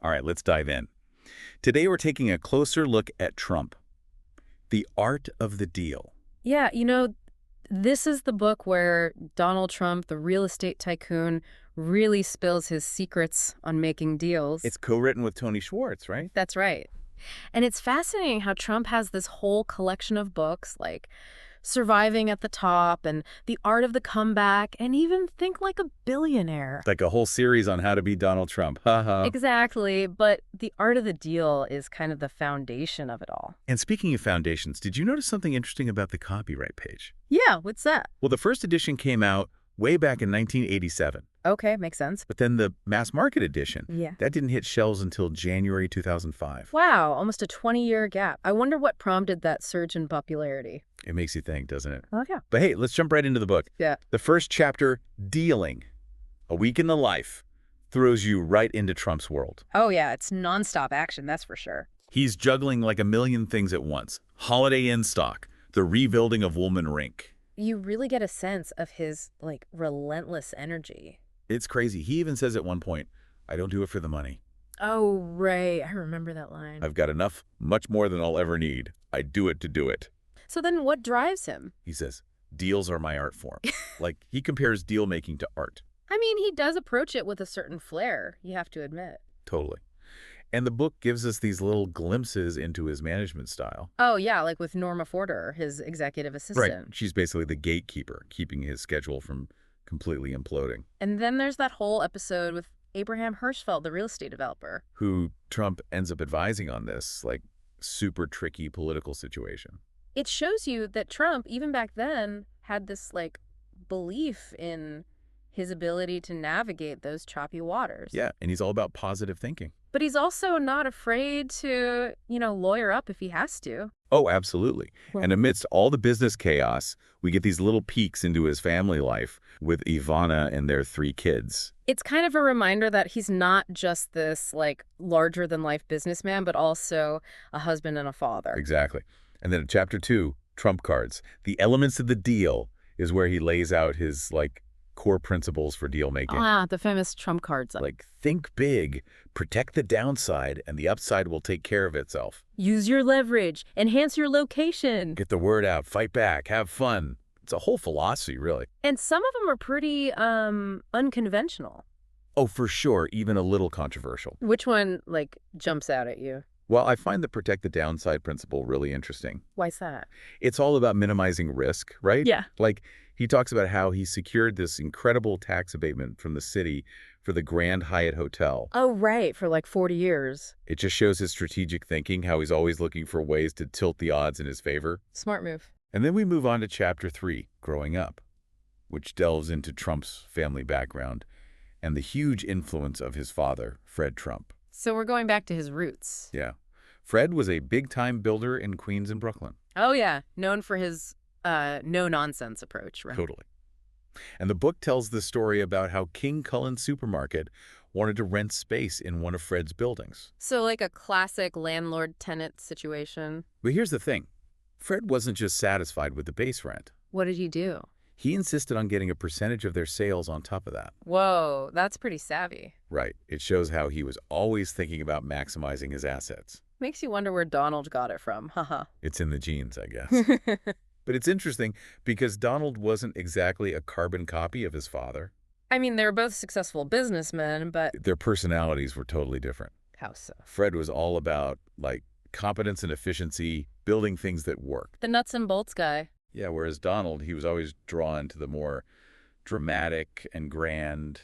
All right, let's dive in. Today we're taking a closer look at Trump, the art of the deal. Yeah, this is the book where Donald Trump, the real estate tycoon, really spills his secrets on making deals. It's co-written with Tony Schwartz, right? That's right. And it's fascinating how Trump has this whole collection of books like Surviving at the Top and The Art of the Comeback and even Think Like a Billionaire. Like a whole series on how to be Donald Trump. Haha. Exactly, but The Art of the Deal is kind of the foundation of it all. And speaking of foundations, did you notice something interesting about the copyright page? Yeah, what's that? Well, the first edition came out way back in 1987. Okay, makes sense. But then the mass market edition, Yeah. that didn't hit shelves until January 2005. Wow, almost a 20-year gap. I wonder what prompted that surge in popularity. It makes you think, doesn't it? Oh, yeah. But hey, let's jump right into the book. Yeah. The first chapter, Dealing, A Week in the Life, throws you right into Trump's world. Oh, yeah, it's nonstop action, that's for sure. He's juggling like a million things at once. Holiday Inn stock, the rebuilding of Woolman Rink. You really get a sense of his, relentless energy. It's crazy. He even says at one point, I don't do it for the money. Oh, right. I remember that line. I've got enough, much more than I'll ever need. I do it to do it. So then what drives him? He says, deals are my art form. Like, he compares deal making to art. I mean, he does approach it with a certain flair, you have to admit. Totally. And the book gives us these little glimpses into his management style. Oh, yeah, like with Norma Forder, his executive assistant. She's basically the gatekeeper, keeping his schedule from completely imploding. And then there's that whole episode with Abraham Hirschfeld, the real estate developer. Who Trump ends up advising on this, super tricky political situation. It shows you that Trump, even back then, had this, belief in his ability to navigate those choppy waters. Yeah, and he's all about positive thinking. But he's also not afraid to, lawyer up if he has to. Oh, absolutely. Well- And amidst all the business chaos, we get these little peeks into his family life with Ivana and their 3 kids. It's kind of a reminder that he's not just this, larger-than-life businessman, but also a husband and a father. Exactly. And then in chapter 2, Trump cards. The elements of the deal is where he lays out his, core principles for deal making. Ah, the famous Trump cards. Think big, protect the downside, and the upside will take care of itself. Use your leverage, enhance your location. Get the word out, fight back, have fun. It's a whole philosophy, really. And some of them are pretty, unconventional. Oh, for sure, even a little controversial. Which one, jumps out at you? Well, I find the protect the downside principle really interesting. Why's that? It's all about minimizing risk, right? Yeah. He talks about how he secured this incredible tax abatement from the city for the Grand Hyatt Hotel. Oh, right, for 40 years. It just shows his strategic thinking, how he's always looking for ways to tilt the odds in his favor. Smart move. And then we move on to chapter 3, Growing Up, which delves into Trump's family background and the huge influence of his father, Fred Trump. So we're going back to his roots. Yeah. Fred was a big-time builder in Queens and Brooklyn. Oh, yeah, known for his no-nonsense approach, right? Totally. And the book tells the story about how King Cullen Supermarket wanted to rent space in one of Fred's buildings. So a classic landlord-tenant situation. But here's the thing. Fred wasn't just satisfied with the base rent. What did he do? He insisted on getting a percentage of their sales on top of that. Whoa, that's pretty savvy. Right. It shows how he was always thinking about maximizing his assets. Makes you wonder where Donald got it from, haha. It's in the genes, I guess. But it's interesting because Donald wasn't exactly a carbon copy of his father. I mean, they were both successful businessmen, but Their personalities were totally different. how so? Fred was all about, competence and efficiency, building things that work. The nuts and bolts guy. Yeah, whereas Donald, he was always drawn to the more dramatic and grand,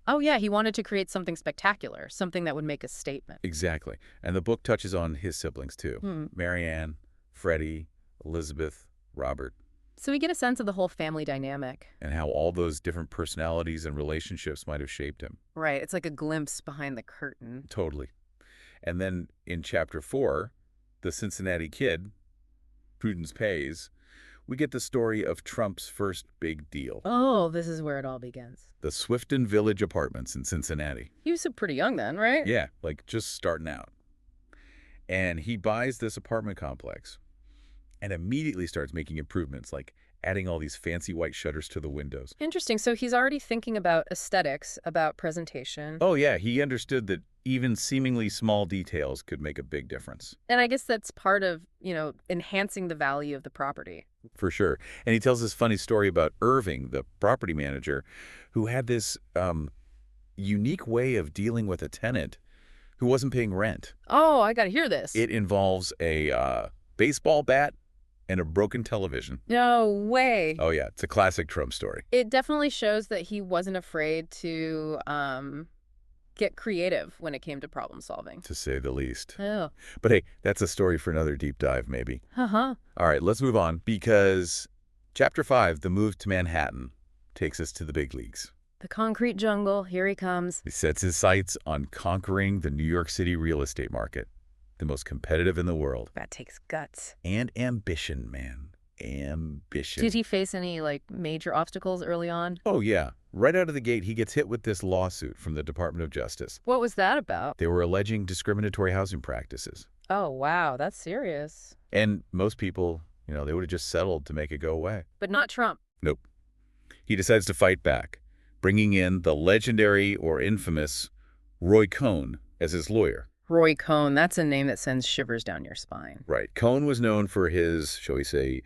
Oh, yeah, he wanted to create something spectacular, something that would make a statement. Exactly. And the book touches on his siblings, too. Marianne, Freddie, Elizabeth, Robert. So we get a sense of the whole family dynamic. And how all those different personalities and relationships might have shaped him. Right, it's like a glimpse behind the curtain. Totally. And then in chapter 4, The Cincinnati Kid, Prudence Pays, we get the story of Trump's first big deal. Oh, this is where it all begins. The Swifton Village Apartments in Cincinnati. He was pretty young then, right? Yeah, just starting out. And he buys this apartment complex and immediately starts making improvements, like adding all these fancy white shutters to the windows. Interesting. So he's already thinking about aesthetics, about presentation. Oh, yeah, he understood that even seemingly small details could make a big difference. And I guess that's part of, enhancing the value of the property. For sure. And he tells this funny story about Irving, the property manager, who had this unique way of dealing with a tenant who wasn't paying rent. Oh, I got to hear this. It involves a baseball bat and a broken television. No way. Oh, yeah. It's a classic Trump story. It definitely shows that he wasn't afraid to get creative when it came to problem solving. To say the least. Oh. But hey, that's a story for another deep dive, maybe. Uh-huh. All right, let's move on, because Chapter 5, the move to Manhattan, takes us to the big leagues. The concrete jungle, here he comes. He sets his sights on conquering the New York City real estate market, the most competitive in the world. That takes guts. And ambition, man. Ambition. Did he face any, major obstacles early on? Oh, yeah. Right out of the gate, he gets hit with this lawsuit from the Department of Justice. What was that about? They were alleging discriminatory housing practices. Oh, wow, that's serious. And most people, they would have just settled to make it go away. But not Trump. Nope. He decides to fight back, bringing in the legendary or infamous Roy Cohn as his lawyer. Roy Cohn, that's a name that sends shivers down your spine. Right. Cohn was known for his, shall we say,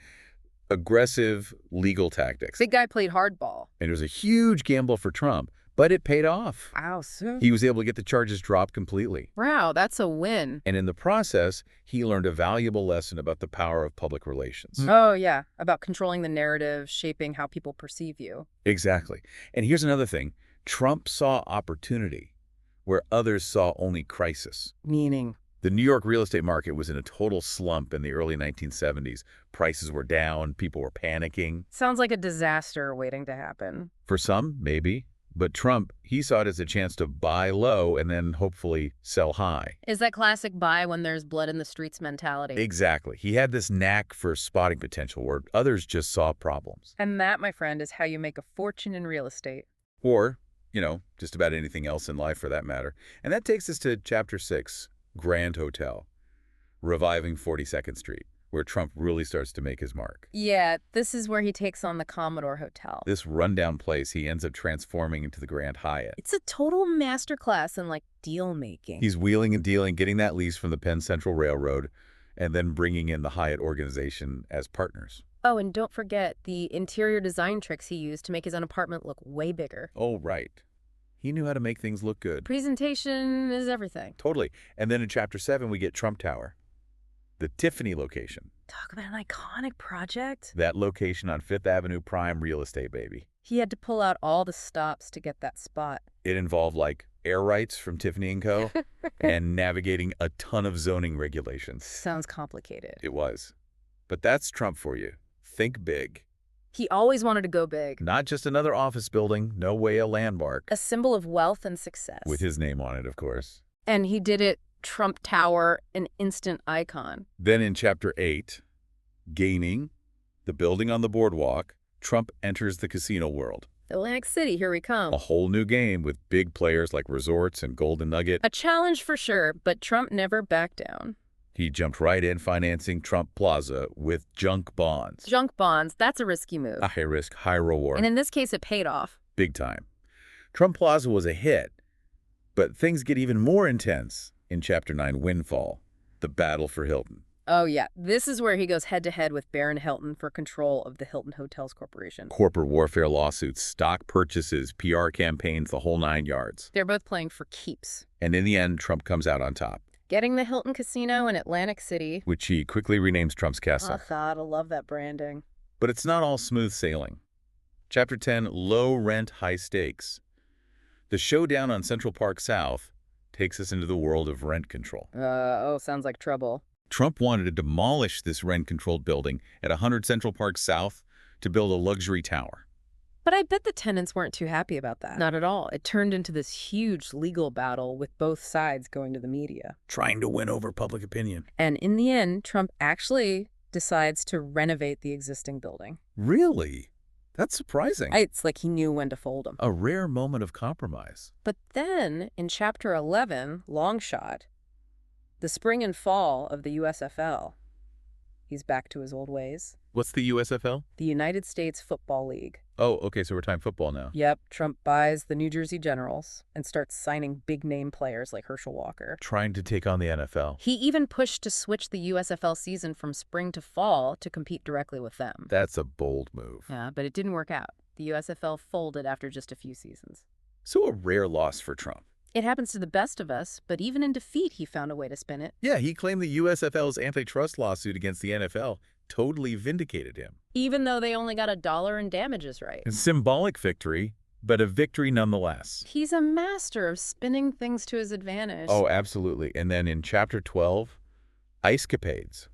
aggressive legal tactics. Big guy played hardball. And it was a huge gamble for Trump, but it paid off. Wow, so... He was able to get the charges dropped completely. Wow, that's a win. And in the process, he learned a valuable lesson about the power of public relations. Oh, yeah, about controlling the narrative, shaping how people perceive you. Exactly. And here's another thing. Trump saw opportunity where others saw only crisis. Meaning? The New York real estate market was in a total slump in the early 1970s. Prices were down, people were panicking. Sounds like a disaster waiting to happen. For some, maybe. But Trump, he saw it as a chance to buy low and then hopefully sell high. Is that classic buy when there's blood in the streets mentality? Exactly. He had this knack for spotting potential where others just saw problems. And that, my friend, is how you make a fortune in real estate. Or, just about anything else in life for that matter. And that takes us to Chapter 6, Grand Hotel, reviving 42nd Street, where Trump really starts to make his mark. Yeah, this is where he takes on the Commodore Hotel. This rundown place he ends up transforming into the Grand Hyatt. It's a total masterclass in, deal-making. He's wheeling and dealing, getting that lease from the Penn Central Railroad, and then bringing in the Hyatt organization as partners. Oh, and don't forget the interior design tricks he used to make his own apartment look way bigger. Oh, right. He knew how to make things look good. Presentation is everything. Totally. And then in Chapter 7, we get Trump Tower, the Tiffany location. Talk about an iconic project. That location on Fifth Avenue prime real estate, baby. He had to pull out all the stops to get that spot. It involved, air rights from Tiffany & Co. and navigating a ton of zoning regulations. Sounds complicated. It was. But that's Trump for you. Think big. He always wanted to go big. Not just another office building, no way a landmark. A symbol of wealth and success. With his name on it, of course. And he did it. Trump Tower, an instant icon. Then in Chapter 8, Gaining, the building on the boardwalk, Trump enters the casino world. Atlantic City, here we come. A whole new game with big players like Resorts and Golden Nugget. A challenge for sure, but Trump never backed down. He jumped right in financing Trump Plaza with junk bonds. Junk bonds, that's a risky move. A high risk, high reward. And in this case, it paid off. Big time. Trump Plaza was a hit, but things get even more intense in Chapter 9, Windfall, the battle for Hilton. Oh, yeah. This is where he goes head-to-head with Baron Hilton for control of the Hilton Hotels Corporation. Corporate warfare lawsuits, stock purchases, PR campaigns, the whole 9 yards. They're both playing for keeps. And in the end, Trump comes out on top. Getting the Hilton Casino in Atlantic City. Which he quickly renames Trump's Castle. Oh, God, I love that branding. But it's not all smooth sailing. Chapter 10, Low Rent, High Stakes. The showdown on Central Park South takes us into the world of rent control. Sounds like trouble. Trump wanted to demolish this rent-controlled building at 100 Central Park South to build a luxury tower. But I bet the tenants weren't too happy about that. Not at all. It turned into this huge legal battle with both sides going to the media. Trying to win over public opinion. And in the end, Trump actually decides to renovate the existing building. Really? That's surprising. It's like he knew when to fold them. A rare moment of compromise. But then, in Chapter 11, Long Shot, the spring and fall of the USFL, he's back to his old ways. What's the USFL? The United States Football League. Oh, okay, so we're talking football now. Yep, Trump buys the New Jersey Generals and starts signing big-name players like Herschel Walker. Trying to take on the NFL. He even pushed to switch the USFL season from spring to fall to compete directly with them. That's a bold move. Yeah, but it didn't work out. The USFL folded after just a few seasons. So a rare loss for Trump. It happens to the best of us, but even in defeat, he found a way to spin it. Yeah, he claimed the USFL's antitrust lawsuit against the NFL totally vindicated him. Even though they only got $1 in damages right. A symbolic victory, but a victory nonetheless. He's a master of spinning things to his advantage. Oh, absolutely. And then in Chapter 12, Ice Capades.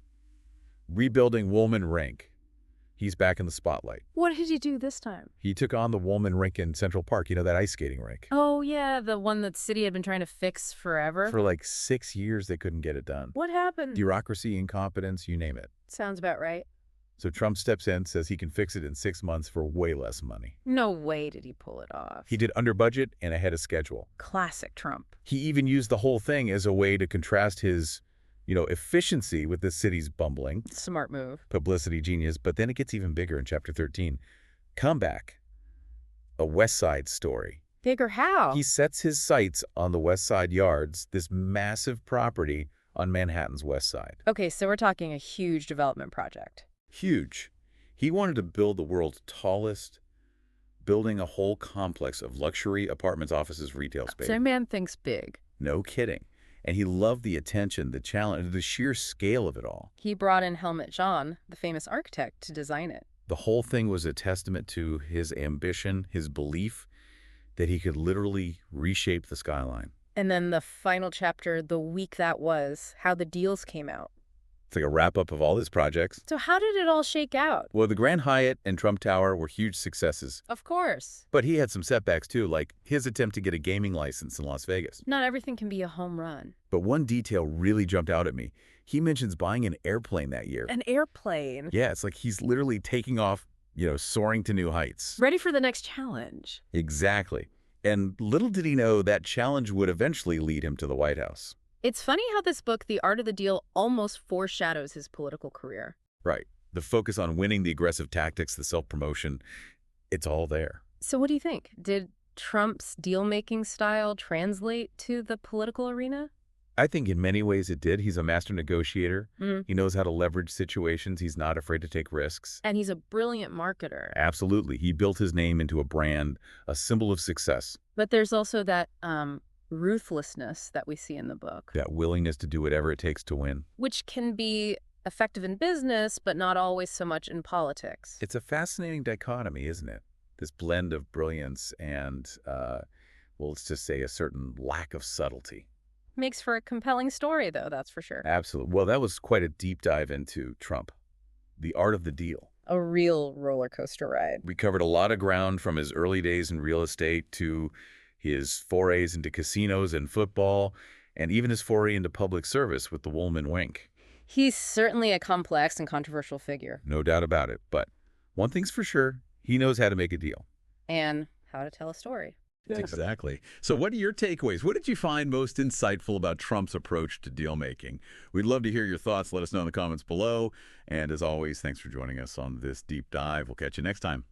Rebuilding Woolman Rink. He's back in the spotlight. What did he do this time? He took on the Woolman Rink in Central Park, you know, that ice skating rink. Oh, yeah, the one that the city had been trying to fix forever. For like 6 years, they couldn't get it done. What happened? Bureaucracy, incompetence, you name it. Sounds about right. So Trump steps in, says he can fix it in 6 months for way less money. No way did he pull it off. He did under budget and ahead of schedule. Classic Trump. He even used the whole thing as a way to contrast his, efficiency with the city's bumbling. Smart move. Publicity genius. But then it gets even bigger in Chapter 13. Comeback. A West Side story. Bigger how? He sets his sights on the West Side Yards, this massive property on Manhattan's West Side. Okay, so we're talking a huge development project. Huge. He wanted to build the world's tallest, building a whole complex of luxury apartments, offices, retail space. So man thinks big. No kidding. And he loved the attention, the challenge, the sheer scale of it all. He brought in Helmut Jahn, the famous architect, to design it. The whole thing was a testament to his ambition, his belief that he could literally reshape the skyline. And then the final chapter, the week that was, how the deals came out. It's like a wrap-up of all his projects. So how did it all shake out? Well, the Grand Hyatt and Trump Tower were huge successes. Of course. But he had some setbacks, too, like his attempt to get a gaming license in Las Vegas. Not everything can be a home run. But one detail really jumped out at me. He mentions buying an airplane that year. An airplane. Yeah, it's like he's literally taking off, soaring to new heights. Ready for the next challenge. Exactly. And little did he know that challenge would eventually lead him to the White House. It's funny how this book, The Art of the Deal, almost foreshadows his political career. Right. The focus on winning, the aggressive tactics, the self-promotion, it's all there. So what do you think? Did Trump's deal-making style translate to the political arena? I think in many ways it did. He's a master negotiator. Mm. He knows how to leverage situations. He's not afraid to take risks. And he's a brilliant marketer. Absolutely. He built his name into a brand, a symbol of success. But there's also that ruthlessness that we see in the book. That willingness to do whatever it takes to win. Which can be effective in business, but not always so much in politics. It's a fascinating dichotomy, isn't it? This blend of brilliance and, let's just say a certain lack of subtlety. Makes for a compelling story, though, that's for sure. Absolutely. Well, that was quite a deep dive into Trump. The Art of the Deal. A real roller coaster ride. We covered a lot of ground from his early days in real estate to his forays into casinos and football, and even his foray into public service with the Woolman Wink. He's certainly a complex and controversial figure. No doubt about it. But one thing's for sure, he knows how to make a deal. And how to tell a story. Exactly. So what are your takeaways? What did you find most insightful about Trump's approach to deal making? We'd love to hear your thoughts. Let us know in the comments below. And as always, thanks for joining us on this deep dive. We'll catch you next time.